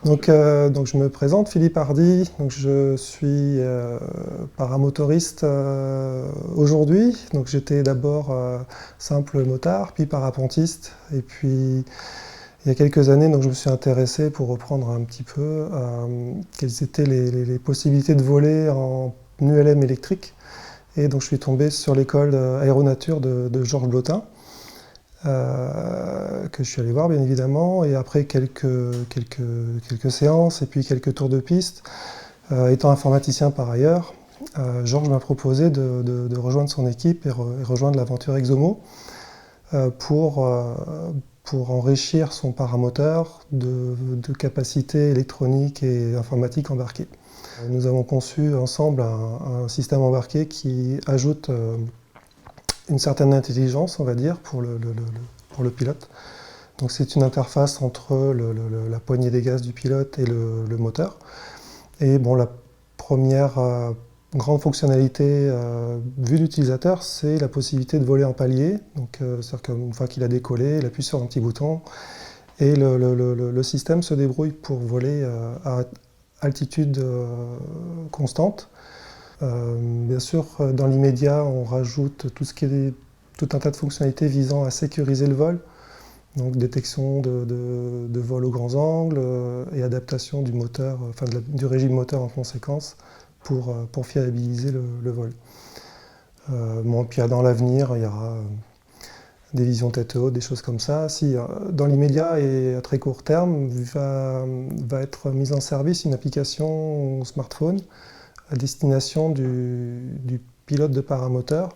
Donc je me présente, Philippe Hardy, donc je suis paramotoriste aujourd'hui. Donc j'étais d'abord simple motard, puis parapentiste. Et puis il y a quelques années, donc, je me suis intéressé pour reprendre un petit peu quelles étaient les possibilités de voler en ULM électrique. Et donc je suis tombé sur l'école aéronature de Georges Blotin. Que je suis allé voir bien évidemment, et après quelques séances et puis quelques tours de piste, étant informaticien par ailleurs, Georges m'a proposé de rejoindre son équipe et rejoindre l'aventure Exomo pour enrichir son paramoteur de capacités électroniques et informatiques embarquées. Nous avons conçu ensemble un système embarqué qui ajoute une certaine intelligence, on va dire, pour le pilote. Donc c'est une interface entre la poignée des gaz du pilote et le moteur. Et bon, la première grande fonctionnalité vue d'utilisateur, c'est la possibilité de voler en palier. Donc c'est-à-dire qu'une fois qu'il a décollé, il appuie sur un petit bouton et le système se débrouille pour voler à altitude constante. Bien sûr, dans l'immédiat, on rajoute tout un tas de fonctionnalités visant à sécuriser le vol, donc détection de vol aux grands angles et adaptation du moteur, du régime moteur en conséquence pour fiabiliser le vol. Bon, puis dans l'avenir, il y aura des visions tête haute, des choses comme ça. Si, dans l'immédiat et à très court terme, va être mise en service une application smartphone à destination du pilote de paramoteur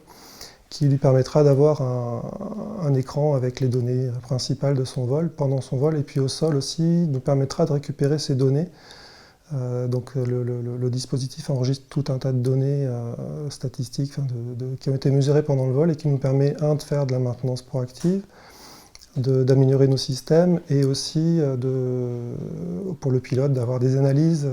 qui lui permettra d'avoir un écran avec les données principales de son vol, pendant son vol, et puis au sol aussi, nous permettra de récupérer ces données. Donc le dispositif enregistre tout un tas de données statistiques qui ont été mesurées pendant le vol et qui nous permet, de faire de la maintenance proactive, d'améliorer nos systèmes, et aussi pour le pilote d'avoir des analyses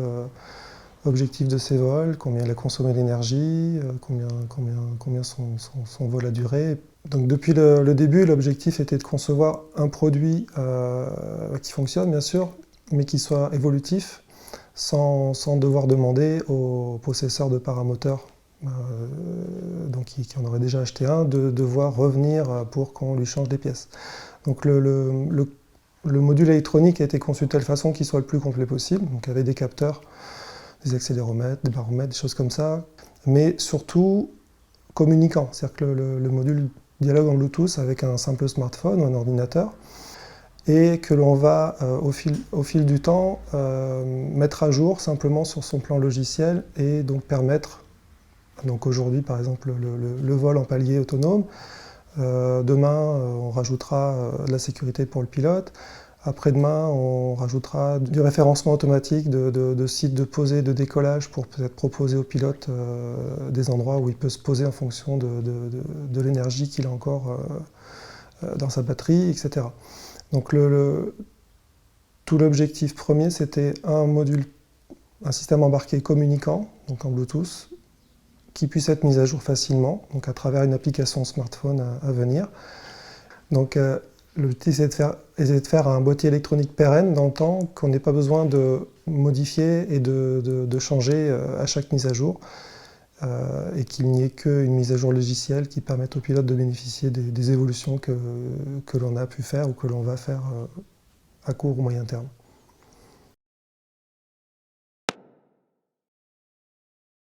objectif de ses vols, combien il a consommé d'énergie, combien son vol a duré. Donc depuis le début, l'objectif était de concevoir un produit qui fonctionne bien sûr, mais qui soit évolutif, sans devoir demander au possesseur de paramoteurs, donc qui en aurait déjà acheté un, de devoir revenir pour qu'on lui change des pièces. Donc le module électronique a été conçu de telle façon qu'il soit le plus complet possible, donc avec des capteurs, des accéléromètres, des baromètres, des choses comme ça, mais surtout communicant. C'est-à-dire que le module dialogue en Bluetooth avec un simple smartphone ou un ordinateur, et que l'on va, au fil du temps, mettre à jour simplement sur son plan logiciel, et donc permettre, donc aujourd'hui par exemple, le vol en palier autonome. Demain, on rajoutera de la sécurité pour le pilote. Après-demain, on rajoutera du référencement automatique de sites de posée, de décollage, pour peut-être proposer au pilote des endroits où il peut se poser en fonction de l'énergie qu'il a encore dans sa batterie, etc. Donc tout l'objectif premier, c'était un système embarqué communicant, donc en Bluetooth, qui puisse être mis à jour facilement, donc à travers une application smartphone à venir. Donc l'objectif, c'est de faire un boîtier électronique pérenne dans le temps, qu'on n'ait pas besoin de modifier et de changer à chaque mise à jour, et qu'il n'y ait qu'une mise à jour logicielle qui permette au pilote de bénéficier des évolutions que l'on a pu faire ou que l'on va faire à court ou moyen terme.